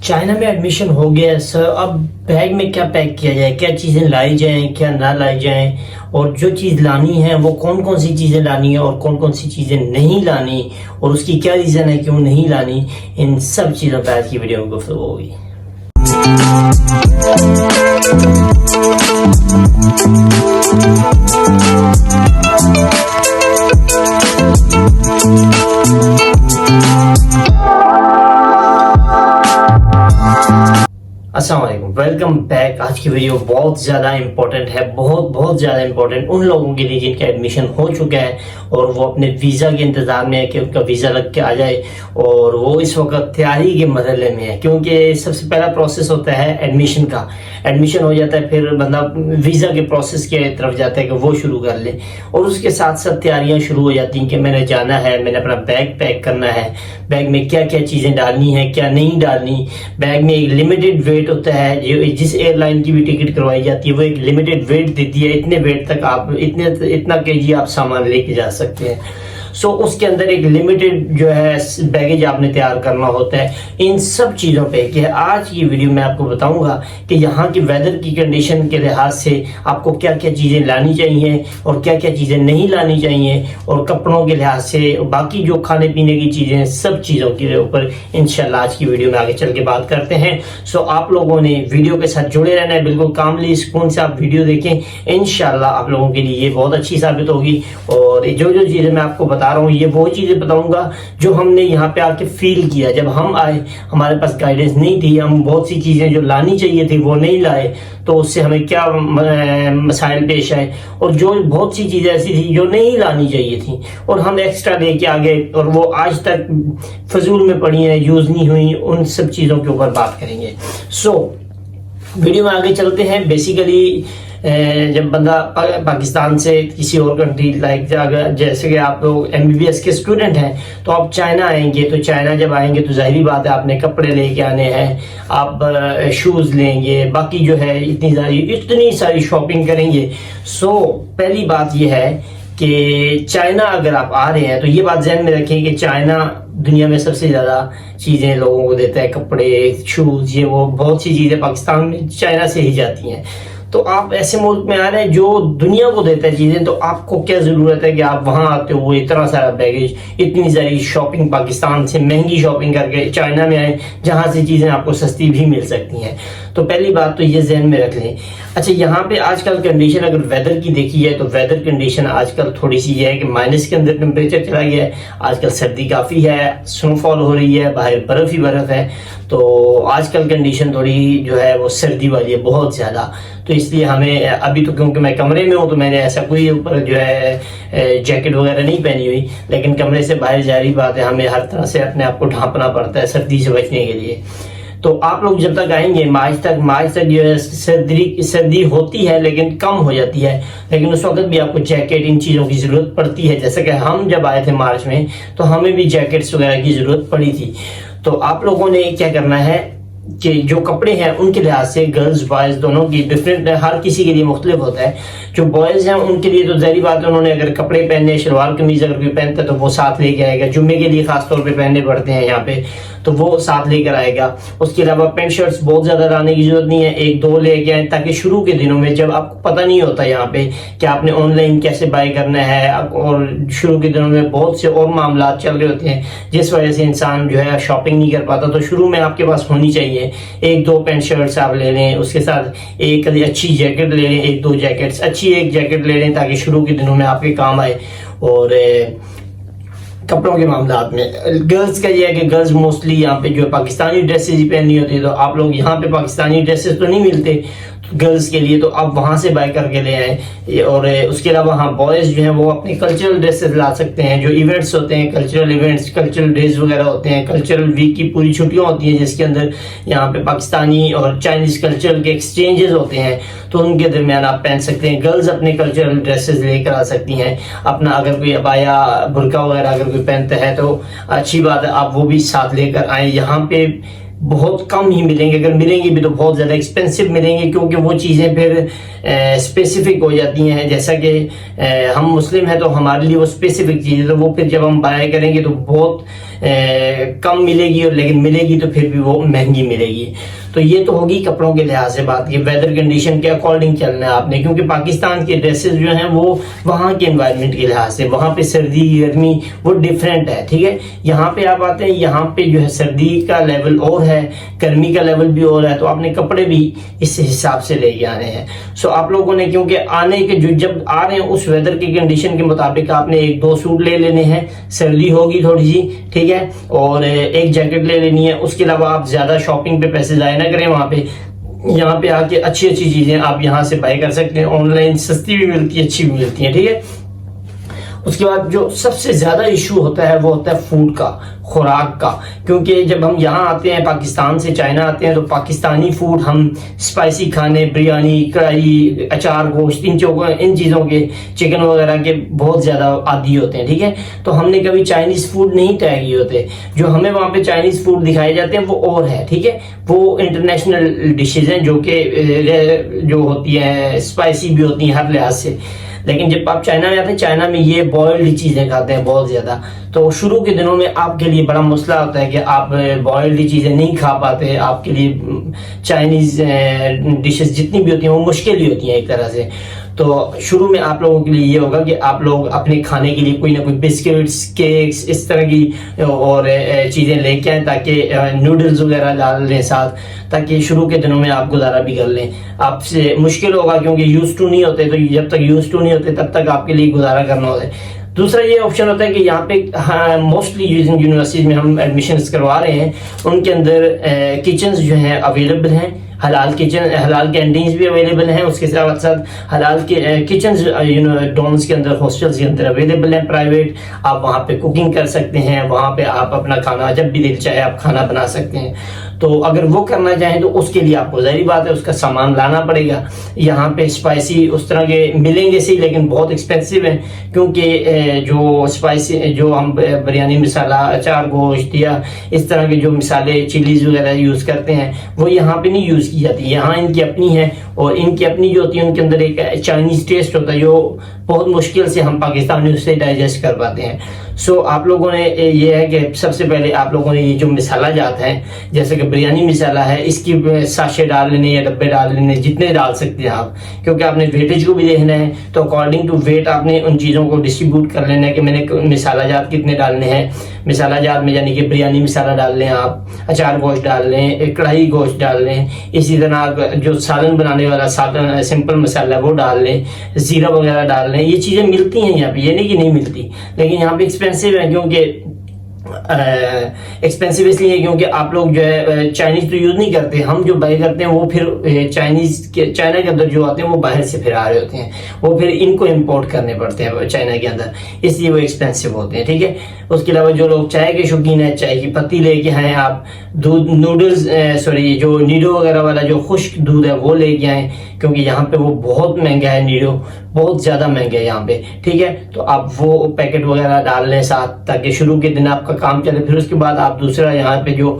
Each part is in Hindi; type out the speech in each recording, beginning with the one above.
चाइना में एडमिशन हो गया सर। अब बैग में क्या पैक किया जाए, क्या चीज़ें लाई जाएं, क्या ना लाई जाएं, और जो चीज़ लानी है वो कौन कौन सी चीज़ें लानी है और कौन कौन सी चीज़ें नहीं लानी, और उसकी क्या रीज़न है क्यों नहीं लानी, इन सब चीज़ों पर आज की वीडियो में गुफ्तगू होगी। अस्सलाम वालेकुम, वेलकम बैक। आज की वीडियो बहुत ज़्यादा इंपॉर्टेंट है, बहुत ज़्यादा इंपॉर्टेंट उन लोगों के लिए जिनका एडमिशन हो चुका है और वो अपने वीज़ा के इंतज़ार में है कि उनका वीज़ा लग के आ जाए, और वो इस वक्त तैयारी के मरहले में है। क्योंकि सबसे पहला प्रोसेस होता है एडमिशन का। एडमिशन हो जाता है, फिर बंदा वीज़ा के प्रोसेस के तरफ जाता है कि वो शुरू कर ले, और उसके साथ साथ तैयारियाँ शुरू हो जाती हैं कि मैंने जाना है, मैंने अपना बैग पैक करना है, बैग में क्या क्या चीज़ें डालनी है, क्या नहीं डालनी। बैग में एक लिमिटेड वेट होता है, जो जिस एयरलाइन की भी टिकट करवाई जाती है वो एक लिमिटेड वेट देती है, इतने वेट तक आप इतना केजी आप सामान लेके जा सकते हैं। सो उसके अंदर एक लिमिटेड जो है बैगेज आपने तैयार करना होता है। इन सब चीज़ों पे कि आज की वीडियो में आपको बताऊंगा कि यहाँ की वेदर की कंडीशन के लिहाज से आपको क्या क्या चीज़ें लानी चाहिए और क्या क्या चीज़ें नहीं लानी चाहिए, और कपड़ों के लिहाज से बाकी जो खाने पीने की चीज़ें, सब चीज़ों के ऊपर इंशाल्लाह आज की वीडियो में आगे चल के बात करते हैं। सो आप लोगों ने वीडियो के साथ जुड़े रहना है, बिल्कुल कामली सुकून से आप वीडियो देखें, इंशाल्लाह आप लोगों के लिए ये बहुत अच्छी साबित होगी। और जो जो चीज़ें मैं आपको बता रहा हूँ ये वो चीजें बताऊंगा जो हमने यहाँ पे आके फील किया। जब हम आए हमारे पास गाइडेंस नहीं थी, हम बहुत सी चीजें जो लानी चाहिए थी वो नहीं लाए, तो उससे हमें क्या मसाइल पेश आए, और जो बहुत सी चीजें ऐसी थी जो नहीं लानी चाहिए थी और हम एक्स्ट्रा लेके आ गए और वो आज तक फजूल में पड़ी है, यूज नहीं हुई। उन सब चीजों के ऊपर बात करेंगे। वीडियो में आगे चलते हैं। बेसिकली जब बंदा पाकिस्तान से किसी और कंट्री लाइक जैसे कि आप लोग MBBS के स्टूडेंट हैं तो आप चाइना आएंगे, तो चाइना जब आएंगे तो जाहिर बात है आपने कपड़े लेके आने हैं, आप शूज़ लेंगे, बाकी जो है इतनी सारी शॉपिंग करेंगे। पहली बात यह है कि चाइना अगर आप आ रहे हैं तो ये बात ध्यान में रखें कि चाइना दुनिया में सबसे ज़्यादा चीज़ें लोगों को देता है, कपड़े, शूज़, ये वो बहुत सी चीज़ें पाकिस्तान में चाइना से ही जाती हैं। तो आप ऐसे मुल्क में आ रहे हैं जो दुनिया को देता है चीज़ें, तो आपको क्या ज़रूरत है कि आप वहाँ आते हो इतना सारा बैगेज, इतनी सारी शॉपिंग पाकिस्तान से महंगी शॉपिंग करके चाइना में आए जहाँ से चीज़ें आपको सस्ती भी मिल सकती हैं। तो पहली बात तो ये जहन में रख लें। अच्छा, यहाँ पे आजकल कंडीशन अगर वेदर की देखी जाए तो वेदर कंडीशन आजकल थोड़ी सी ये है कि माइनस के अंदर टेम्परेचर चला गया है। आजकल सर्दी काफ़ी है, स्नोफॉल हो रही है, बाहर बर्फ़ ही बर्फ़ है। तो आजकल कंडीशन थोड़ी जो है वो सर्दी वाली है, बहुत ज़्यादा। तो इसलिए हमें अभी तो, क्योंकि मैं कमरे में हूँ तो मैंने ऐसा कोई ऊपर जो है जैकेट वगैरह नहीं पहनी हुई, लेकिन कमरे से बाहर जारी बात है हमें हर तरह से अपने आप को ढांपना पड़ता है सर्दी से बचने के लिए। तो आप लोग जब तक आएंगे मार्च तक जो है सर्दी होती है लेकिन कम हो जाती है, लेकिन उस वक्त भी आपको जैकेट, इन चीज़ों की ज़रूरत पड़ती है। जैसे कि हम जब आए थे मार्च में तो हमें भी जैकेट्स वगैरह की ज़रूरत पड़ी थी। तो आप लोगों ने क्या करना है कि जो कपड़े हैं उनके लिहाज से गर्ल्स बॉयज़ दोनों की डिफरेंट, हर किसी के लिए मुख्तलिफ होता है। जो बॉयज़ हैं उनके लिए तो ज़ाहिर बात है, उन्होंने अगर कपड़े पहने, शलवार कमीज़ अगर कोई पहनता है तो वो साथ लेके आएगा। जुम्मे के लिए ख़ास तौर पे पहनने पड़ते हैं यहाँ पे, तो वो साथ लेकर आएगा। उसके अलावा पेंट शर्ट्स बहुत ज़्यादा लाने की ज़रूरत नहीं है, एक दो लेके आए, ताकि शुरू के दिनों में जब आपको पता नहीं होता यहाँ पे कि आपने ऑनलाइन कैसे बाय करना है, और शुरू के दिनों में बहुत से और मामला चल रहे होते हैं जिस वजह से इंसान जो है शॉपिंग नहीं कर पाता। तो शुरू में आपके पास होनी चाहिए एक दो पेंट शर्ट्स आप ले लें, उसके साथ एक अच्छी जैकेट ले लें, एक दो जैकेट्स, अच्छी एक जैकेट ले लें ताकि शुरू के दिनों में आपके काम आए। और कपड़ों के मामला में गर्ल्स का ये है कि गर्ल्स मोस्टली यहाँ पे जो पाकिस्तानी ड्रेसेस ही पहननी होती है, तो आप लोग यहाँ पे पाकिस्तानी ड्रेसेस तो नहीं मिलते गर्ल्स के लिए, तो आप वहाँ से बाय करके ले आए। और उसके अलावा हाँ, बॉयज़ जो हैं वो अपने कल्चरल ड्रेसेस ला सकते हैं। जो इवेंट्स होते हैं, कल्चरल इवेंट्स, कल्चरल डेज वगैरह होते हैं, कल्चरल वीक की पूरी छुट्टियाँ होती हैं जिसके अंदर यहाँ पे पाकिस्तानी और चाइनीज़ कल्चर के एक्सचेंजेस होते हैं, तो उनके दरमियान आप पहन सकते हैं। गर्ल्स अपने कल्चरल ड्रेसेस लेकर आ सकती हैं अपना, अगर कोई अबाया बुर्का वगैरह अगर कोई पहनता है तो अच्छी बात है, आप वो भी साथ लेकर आए। यहाँ पे बहुत कम ही मिलेंगे, अगर मिलेंगे भी तो बहुत ज़्यादा एक्सपेंसिव मिलेंगे, क्योंकि वो चीज़ें फिर स्पेसिफिक हो जाती हैं। जैसा कि हम मुस्लिम हैं तो हमारे लिए वो स्पेसिफिक चीज़ है, तो वो फिर जब हम बाय करेंगे तो बहुत कम मिलेगी, और लेकिन मिलेगी तो फिर भी वो महंगी मिलेगी। तो ये तो होगी कपड़ों के लिहाज से बात की, वेदर कंडीशन के अकॉर्डिंग चलना है आपने, क्योंकि पाकिस्तान के ड्रेसेस जो हैं वो वहाँ के एनवायरनमेंट के लिहाज से, वहाँ पे सर्दी गर्मी वो डिफरेंट है, ठीक है। यहाँ पे आप आते हैं, यहाँ पे जो है सर्दी का लेवल और है, गर्मी का लेवल भी और है, तो आपने कपड़े भी इस हिसाब से लेके आने हैं। सो आप लोगों ने, क्योंकि आने के जो जब आ रहे हैं उस वेदर की कंडीशन के मुताबिक आपने 1-2 सूट ले लेने हैं, सर्दी होगी थोड़ी सी, ठीक है, और एक जैकेट ले लेनी है। उसके अलावा आप ज्यादा शॉपिंग पे पैसे जाए ना करें वहां पे, यहाँ पे आके अच्छी अच्छी चीजें आप यहाँ से बाय कर सकते हैं, ऑनलाइन सस्ती भी मिलती है, अच्छी भी मिलती है, ठीक है। उसके बाद जो सबसे ज्यादा इशू होता है वो होता है फूड का, खुराक का, क्योंकि जब हम यहाँ आते हैं पाकिस्तान से चाइना आते हैं तो पाकिस्तानी फूड, हम स्पाइसी खाने, बिरयानी, कढ़ाई, अचार, गोश्त, इन चीज़ों के, चिकन वगैरह के बहुत ज़्यादा आदी होते हैं, ठीक है। तो हमने कभी चाइनीज़ फूड नहीं ट्राई किए होते, जो हमें वहाँ पे चाइनीज़ फूड दिखाए जाते हैं वो और है, ठीक है। वो इंटरनेशनल डिशेज हैं जो कि जो होती हैं स्पाइसी भी होती हैं हर लिहाज से। लेकिन जब आप चाइना में आते हैं, चाइना में ये बॉइल्ड चीजें खाते हैं बहुत ज्यादा, तो शुरू के दिनों में आपके लिए बड़ा मसला होता है कि आप बॉइल्ड चीजें नहीं खा पाते, आपके लिए चाइनीज डिशेस जितनी भी होती हैं वो मुश्किल ही होती हैं एक तरह से। तो शुरू में आप लोगों के लिए ये होगा कि आप लोग अपने खाने के लिए कोई ना कोई बिस्किट्स, केक्स, इस तरह की और चीजें लेके आए, ताकि नूडल्स वगैरह डाल लें साथ, ताकि शुरू के दिनों में आप गुजारा भी कर लें। आपसे मुश्किल होगा क्योंकि यूज टू नहीं होते, तो जब तक यूज टू नहीं होते तब तक आपके लिए गुजारा करना होता है। दूसरा ये ऑप्शन होता है कि यहाँ पे मोस्टली यूनिवर्सिटीज में हम एडमिशन्स करवा रहे हैं, उनके अंदर किचन्स जो हैं अवेलेबल हैं, हलाल किचन, हलाल कैंटीन्स भी अवेलेबल हैं, उसके साथ साथ हलाल के किचन्स डॉम्स के अंदर, हॉस्टल्स के अंदर अवेलेबल हैं प्राइवेट। आप वहाँ पे कुकिंग कर सकते हैं, वहाँ पे आप अपना खाना जब भी दिल चाहे आप खाना बना सकते हैं। तो अगर वो करना चाहें तो उसके लिए आपको जाहिर बात है उसका सामान लाना पड़ेगा। यहाँ पे स्पाइसी उस तरह के मिलेंगे सही, लेकिन बहुत एक्सपेंसिव है, क्योंकि जो स्पाइसी, जो हम बिरयानी मसाला, अचार, गोश्त या इस तरह के जो मिसाले, चिलीज वगैरह यूज करते हैं वो यहाँ पे नहीं यूज की जाती। यहाँ इनकी अपनी है, और इनकी अपनी जो होती है उनके अंदर एक चाइनीज टेस्ट होता है जो बहुत मुश्किल से हम पाकिस्तानी उससे डाइजेस्ट कर पाते हैं। सो आप लोगों ने ये है कि सबसे पहले आप लोगों ने ये जो मिसाला जात है, जैसे कि बिरयानी मिसाला है, इसकी साशे डाल लेने या डब्बे डाल लेने, जितने डाल सकते हैं आप, क्योंकि आपने वेटेज को भी देखना है। तो अकॉर्डिंग टू वेट आपने उन चीज़ों को डिस्ट्रीब्यूट कर लेना है कि मैंने मिसाला जात कितने डालने हैं। मिसाला जात में यानी कि बिरयानी मिसाला डाल लें आप, अचार गोश्त डाल लें, कढ़ाई गोश्त डाल लें, इसी तरह जो सालन बनाने वाला सालन सिंपल मसाला है वो डाल लें, जीरा वगैरह डाल लें। ये चीज़ें मिलती हैं यहाँ पे, ये नहीं कि नहीं मिलती, लेकिन यहाँ पे एक्सपेंसिव है। क्योंकि एक्सपेंसिव इसलिए है क्योंकि आप लोग जो है चाइनीज तो यूज नहीं करते, हम जो बाय करते हैं वो फिर चाइना के अंदर जो आते हैं वो बाहर से फिर आ रहे होते हैं, वो फिर इनको इंपोर्ट करने पड़ते हैं चाइना के अंदर, इसलिए वो एक्सपेंसिव होते हैं, ठीक है। उसके अलावा जो लोग चाय के शौकीन है, चाय की पत्ती लेके आए आप, दूध नूडल्स सॉरी जो नीडो वगैरह वाला जो खुश्क दूध है वो लेके आए, क्योंकि यहाँ पे वो बहुत महंगा है, नीडो बहुत ज्यादा महंगा है यहाँ पे, ठीक है। तो आप वो पैकेट वगैरह डाल लें साथ, ताकि शुरू के दिन आपका काम चले। फिर उसके बाद आप दूसरा यहाँ पे जो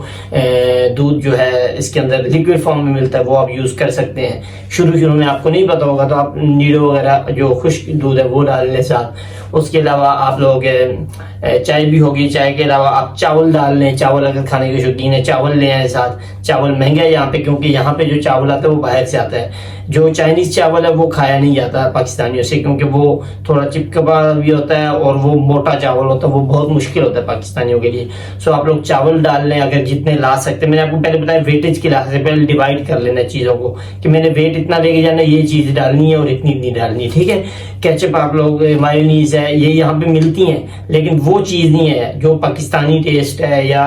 दूध जो है इसके अंदर लिक्विड फॉर्म में मिलता है वो आप यूज कर सकते हैं। शुरू में आपको नहीं पता होगा तो आप नीडो वगैरह जो खुश्क दूध है वो डाल लें साथ। उसके अलावा आप लोग चाय भी होगी, चाय के अलावा आप चावल डाल लें, चावल अगर खाने के शौकीन है चावल ले आए साथ। चावल महंगा है यहाँ पे, क्योंकि यहाँ पे जो चावल आता है वो बाहर से आता है। जो चाइनीज चावल है वो खाया नहीं जाता पाकिस्तानियों से, क्योंकि वो थोड़ा चिपकपा भी होता है और वो मोटा चावल होता है, वो बहुत मुश्किल होता है पाकिस्तानियों के लिए। सो आप लोग चावल डाल लें अगर जितने ला सकते हैं। मैंने आपको पहले बताया वेटेज के लिहाज से पहले डिवाइड कर लेना चीजों को कि मैंने वेट इतना लेके जाना, ये चीज डालनी है और इतनी डालनी है, ठीक है। केचप आप लोग, मायोनीज है, ये यहाँ पे मिलती हैं, लेकिन वो चीज नहीं है जो पाकिस्तानी टेस्ट है या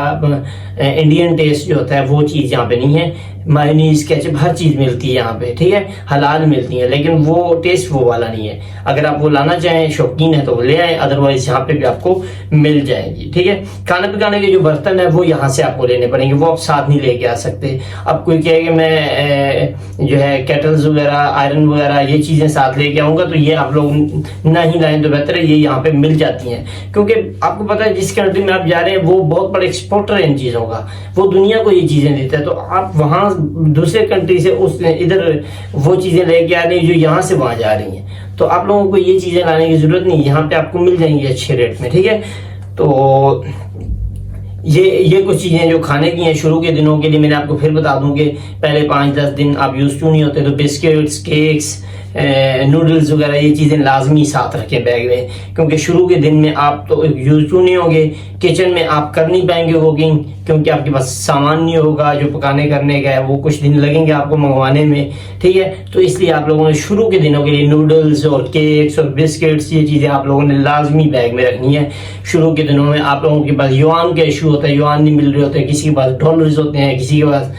इंडियन टेस्ट जो होता है वो चीज यहाँ पे नहीं है। मायोनीज, केचप हर चीज मिलती है यहाँ पे, ठीक है, हलाल मिलती है, लेकिन वो टेस्ट वो वाला नहीं है। अगर आप वो लाना चाहें, शौकीन है तो वो ले आए, अदरवाइज यहाँ पे भी आपको मिल जाएगी, ठीक है। खाने पकाने के जो बर्तन है वो यहाँ से आपको लेने पड़ेंगे, वो आप साथ नहीं लेके आ सकते। अब कोई कहे कि मैं जो है केटल्स वगैरह, आयरन वगैरह ये चीजें साथ लेके आऊंगा, तो ये आप लोग ना ही लाएं तो बेहतर है। ये यहाँ पे मिल जाती हैं, क्योंकि आपको पता है जिस कंट्री में आप जा रहे हैं वो बहुत बड़ा एक्सपोर्टर है इन चीजों का, वो दुनिया को ये चीजें देता है। तो आप वहां दूसरे कंट्री से उस इधर वो चीजें लेके आ रही हैं जो यहाँ से वहां जा रही हैं, तो आप लोगों को ये चीजें लाने की जरूरत नहीं, यहाँ पे आपको मिल जाएंगी अच्छे रेट में, ठीक है। तो ये कुछ चीजें जो खाने की हैं शुरू के दिनों के लिए। मैंने आपको फिर बता दूं कि पहले 5-10 दिन आप यूज टू नहीं होते तो बिस्किट्स, केक्स, नूडल्स वगैरह ये चीजें लाजमी साथ रखें बैग में, क्योंकि शुरू के दिन में आप तो यूज टू नहीं होंगे, किचन में आप कर नहीं पाएंगे कुकिंग, क्योंकि आपके पास सामान नहीं होगा जो पकाने करने का है, वो कुछ दिन लगेंगे आपको मंगवाने में, ठीक है। तो इसलिए आप लोगों ने शुरू के दिनों के लिए नूडल्स और केक्स और बिस्किट्स ये चीजें आप लोगों ने लाजमी बैग में रखनी है। शुरू के दिनों में आप लोगों के पास युआन का इशू होता है, युआन नहीं मिल रहे होते, किसी के पास डॉलर्स होते हैं, किसी के पास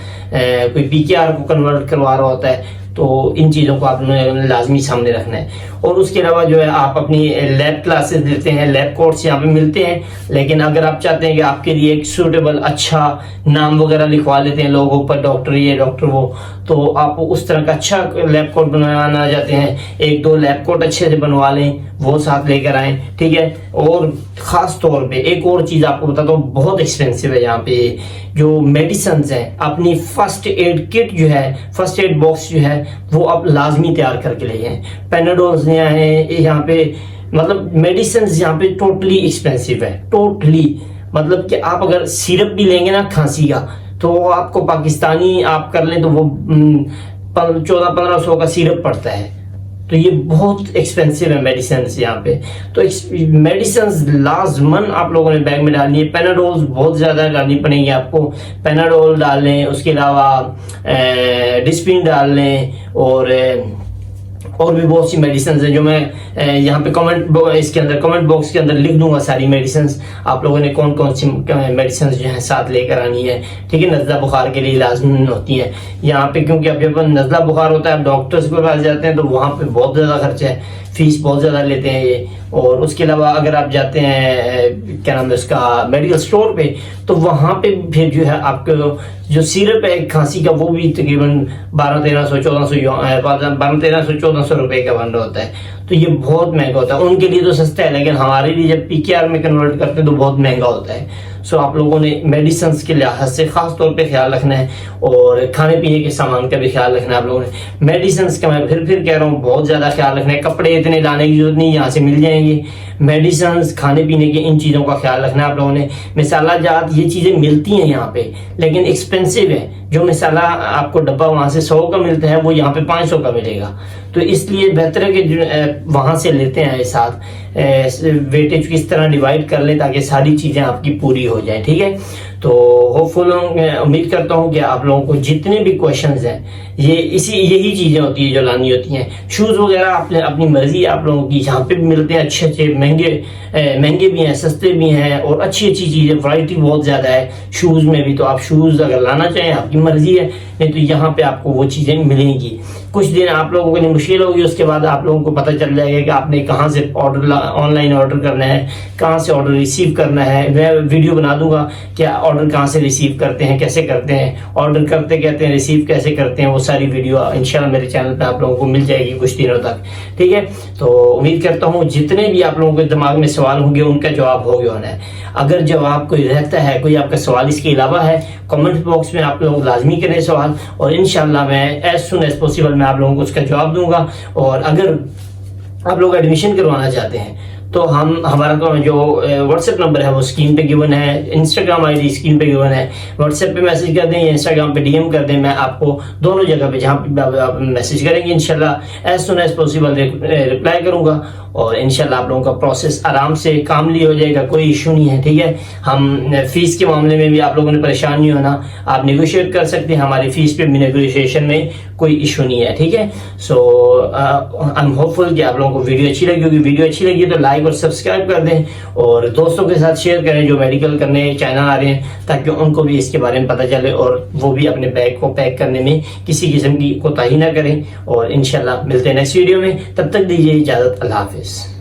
कोई पीकेआर को कन्वर्ट करवा रहा होता है, तो इन चीज़ों को आपने लाजमी सामने रखना है। और उसके अलावा जो है आप अपनी लैब क्लासेस देते हैं, लैब कोर्स यहाँ पे मिलते हैं, लेकिन अगर आप चाहते हैं कि आपके लिए एक सूटेबल अच्छा नाम वगैरह लिखवा लेते हैं लोगों पर, डॉक्टर ये डॉक्टर वो, तो आप उस तरह का अच्छा लैब कोट बनवाना चाहते हैं, 1-2 लैब कोट अच्छे से बनवा लें, वो साथ लेकर आए, ठीक है। और ख़ास तौर पे एक और चीज़ आपको बताता हूँ, बहुत एक्सपेंसिव है यहाँ पे जो मेडिसिन हैं। अपनी फर्स्ट एड किट जो है, फर्स्ट एड बॉक्स जो है, वो आप लाजमी तैयार करके ले जाएं। पेनाडोल्स हैं यहाँ पे, मतलब मेडिसिन यहाँ पे टोटली एक्सपेंसिव है, टोटली। मतलब कि आप अगर सिरप भी लेंगे ना खांसी का, तो आपको पाकिस्तानी आप कर लें तो वो 1400-1500 का सिरप पड़ता है। तो ये बहुत एक्सपेंसिव है मेडिसिन यहाँ पे। तो मेडिसिन लाजमन आप लोगों ने बैग में डालनी है। पेनाडोल बहुत ज़्यादा डालनी पड़ेगी आपको, पेनाडोल डाल लें, उसके अलावा डिस्पिन डाल लें, और भी बहुत सी मेडिसिन हैं जो मैं यहाँ पे कमेंट बॉक्स के अंदर लिख दूंगा सारी मेडिसिन। आप लोगों ने कौन कौन सी मेडिसिन जो है साथ लेकर आनी है, ठीक है। नज़ला बुखार के लिए लाजमी होती है यहाँ पे, क्योंकि अब जब नज़ला बुखार होता है आप डॉक्टर्स के पास जाते हैं तो वहाँ पे बहुत ज़्यादा खर्चा है, फीस बहुत ज़्यादा लेते हैं ये। और उसके अलावा अगर आप जाते हैं क्या नाम है उसका मेडिकल स्टोर पे, तो वहाँ पे फिर जो है आपको जो सिरप है खांसी का, वो भी तकरीबन 1200-1400 रुपए का बन रहा होता है। तो ये बहुत महंगा होता है, उनके लिए तो सस्ता है, लेकिन हमारे लिए जब पीकेआर में कन्वर्ट करते हैं तो बहुत महंगा होता है। सो आप लोगों ने मेडिसिन के लिहाज से खास तौर पे ख्याल रखना है, और खाने पीने के सामान का भी ख्याल रखना है आप लोगों ने। मेडिसिन का मैं फिर कह रहा हूँ बहुत ज़्यादा ख्याल रखना है। कपड़े इतने लाने की जरूरत नहीं, यहाँ से मिल जाएंगे। मेडिसिन, खाने पीने के, इन चीज़ों का ख्याल रखना है आप लोगों ने। मिसाला जात ये चीज़ें मिलती हैं यहाँ पे, लेकिन एक्सपेंसिव है। जो मिसाला आपको डब्बा वहाँ से 100 का मिलता है, वो यहाँ पे 500 का मिलेगा। तो इसलिए बेहतर है कि वहाँ से लेते हैं साथ, वेटेज किस तरह डिवाइड कर लें ताकि सारी चीज़ें आपकी पूरी हो जाए, ठीक है। तो होपफुल उम्मीद करता हूँ कि आप लोगों को जितने भी क्वेश्चंस हैं यही चीज़ें होती है जो लानी होती हैं। शूज़ वगैरह अपनी मर्जी है आप लोगों की, यहाँ पे भी मिलते हैं अच्छे महंगे भी हैं, सस्ते भी हैं, और अच्छी चीज़ें, वैरायटी बहुत ज़्यादा है शूज़ में भी। तो आप शूज़ अगर लाना चाहें आपकी मर्जी है, नहीं तो यहाँ पे आपको वो चीज़ें मिलेंगी। कुछ दिन आप लोगों के लिए मुश्किल होगी, उसके बाद आप लोगों को पता चल जाएगा कि आपने कहाँ से ऑनलाइन ऑर्डर करना है, कहाँ से ऑर्डर रिसीव करना है। मैं वीडियो बना दूंगा कि ऑर्डर कहाँ से रिसीव करते हैं, कैसे करते हैं, ऑर्डर करते कहते हैं, रिसीव कैसे करते हैं, वो सारी वीडियो इंशाल्लाह मेरे चैनल पे आप लोगों को मिल जाएगी कुछ दिनों तक, ठीक है। तो उम्मीद करता हूँ जितने भी आप लोगों के दिमाग में सवाल होंगे उनका जवाब हो गया होना है। अगर जवाब कोई रहता है, कोई आपका सवाल इसके अलावा है, कमेंट बॉक्स में आप लोग लाजमी करें सवाल, और इंशाल्लाह मैं एज सुन एज पॉसिबल मैं आप लोगों को उसका जवाब दूंगा। और अगर आप लोग एडमिशन करवाना चाहते हैं तो हमारा जो व्हाट्सएप नंबर है वो स्क्रीन पे गिवन है, इंस्टाग्राम आईडी स्क्रीन पे गिवन है। व्हाट्सएप पे मैसेज कर दें या इंस्टाग्राम पे डीएम कर दें, मैं आपको दोनों जगह पे जहाँ पे आप मैसेज करेंगे इंशाल्लाह as soon as possible reply करूँगा, और इंशाल्लाह आप लोगों का प्रोसेस आराम से कामली हो जाएगा, कोई इशू नहीं है, ठीक है। हम फीस के मामले में भी आप लोगों ने परेशान नहीं होना, आप नेगोशिएट कर सकते हैं, हमारी फीस पे भी नेगोशिएशन में कोई इशू नहीं है, ठीक है। सो आई एम होपफुल कि आप लोगों को वीडियो अच्छी लगी होगी। वीडियो अच्छी लगी तो लाइक और सब्सक्राइब कर दें, और दोस्तों के साथ शेयर करें जो मेडिकल करने चाइना आ रहे हैं, ताकि उनको भी इसके बारे में पता चले और वो भी अपने बैग को पैक करने में किसी किस्म की कोताही ना करें। और इंशाल्लाह मिलते हैं नेक्स्ट वीडियो में, तब तक दीजिए इजाज़त, अल्लाह हाफिज़।